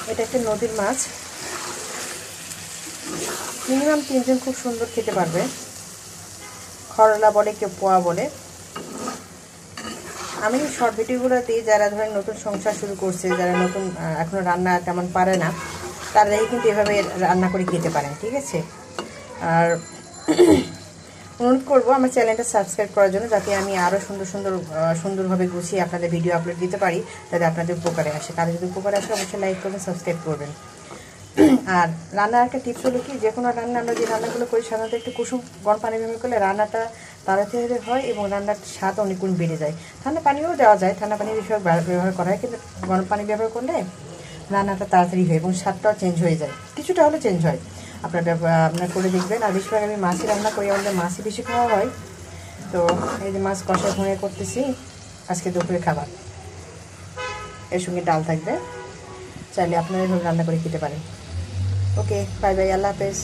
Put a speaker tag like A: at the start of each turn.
A: এটা একটা নদীর মাছ, মিনিমাম 3 জন খুব সুন্দর খেতে পারবে। খরলা বলে, কেউ পোয়া বলে। আমি শর্ট ভিডিওগুলো দিই যারা ধরেন নতুন সংসার শুরু করছে, যারা নতুন এখনও রান্না তেমন পারে না, তারাই কিন্তু এভাবে রান্না করে খেতে পারেন, ঠিক আছে। আর অনুরোধ করবো আমার চ্যানেলটা সাবস্ক্রাইব করার জন্য, যাতে আমি আরও সুন্দরভাবে গুছিয়ে আপনাদের ভিডিও আপলোড দিতে পারি, যাতে আপনাদের উপকারে আসে। কারো যদি উপকারে আসে অবশ্যই লাইক করবেন, সাবস্ক্রাইব করবেন। আর রান্নার একটা টিপস হলো কি, যে কোনো রান্না আমরা যে রান্নাগুলো করি সাধারণত একটু কুসুম গরম পানি ব্যবহার করলে রান্নাটা তাড়াতাড়ি হয় এবং রান্নার স্বাদ অনেক গুণ বেড়ে যায়। ঠান্ডা পানিও দেওয়া যায়, ঠান্ডা পানি ব্যবহার করা হয়, কিন্তু গরম পানি ব্যবহার করলে রান্নাটা তাড়াতাড়ি হয় এবং স্বাদটাও চেঞ্জ হয়ে যায়, কিছুটা হলে চেঞ্জ হয়। আপনার করে দেখবেন। আর বেশিরভাগ আমি মাছই রান্না করি, আমাদের মাছই বেশি খাওয়া হয়। তো এই যে মাছ কষা ভুঁড়ে করতেছি আজকে দুপুরে খাবার, এর সঙ্গে ডাল থাকবে, চাইলে আপনারা এভাবে রান্না করে খেতে পারেন। ওকে, বাই বাই, আল্লাহ হাফেজ।